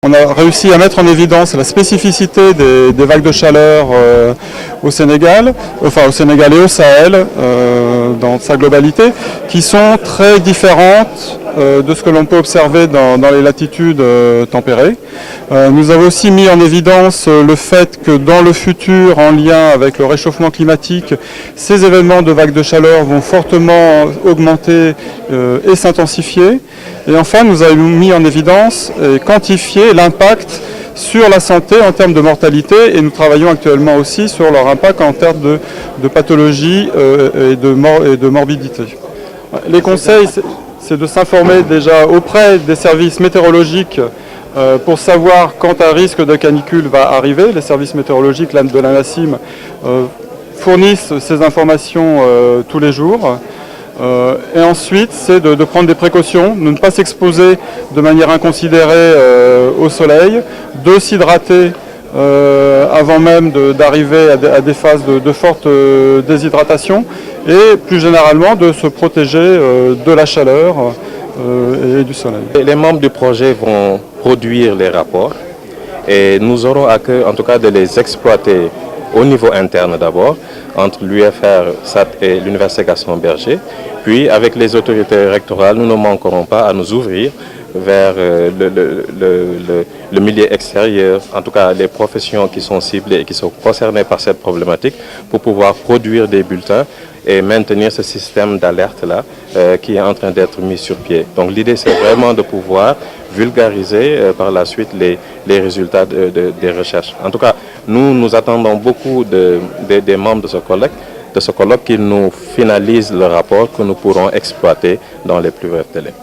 On a réussi à mettre en évidence la spécificité des vagues de chaleur au Sénégal et au Sahel dans sa globalité, qui sont très différentes de ce que l'on peut observer dans les latitudes tempérées. Nous avons aussi mis en évidence le fait que dans le futur, en lien avec le réchauffement climatique, ces événements de vagues de chaleur vont fortement augmenter et s'intensifier. Et enfin, nous avons mis en évidence et quantifié l'impact sur la santé en termes de mortalité, et nous travaillons actuellement aussi sur leur impact en termes de pathologie et de morbidité. Les conseils, c'est de s'informer déjà auprès des services météorologiques pour savoir quand un risque de canicule va arriver. Les services météorologiques de l'ANACIM fournissent ces informations tous les jours. Et ensuite, c'est de prendre des précautions, de ne pas s'exposer de manière inconsidérée au soleil, de s'hydrater avant même d'arriver à des phases de forte déshydratation, et plus généralement de se protéger de la chaleur et du soleil. Les membres du projet vont produire les rapports et nous aurons à cœur en tout cas de les exploiter au niveau interne d'abord, entre l'UFR, SAT et l'Université Gaston Berger. Puis avec les autorités rectorales, nous ne manquerons pas à nous ouvrir vers le milieu extérieur, en tout cas les professions qui sont ciblées et qui sont concernées par cette problématique, pour pouvoir produire des bulletins et maintenir ce système d'alerte-là qui est en train d'être mis sur pied. Donc l'idée, c'est vraiment de pouvoir vulgariser par la suite les résultats des recherches. En tout cas, nous attendons beaucoup des membres de ce colloque qui nous finalisent le rapport que nous pourrons exploiter dans les plus brefs délais.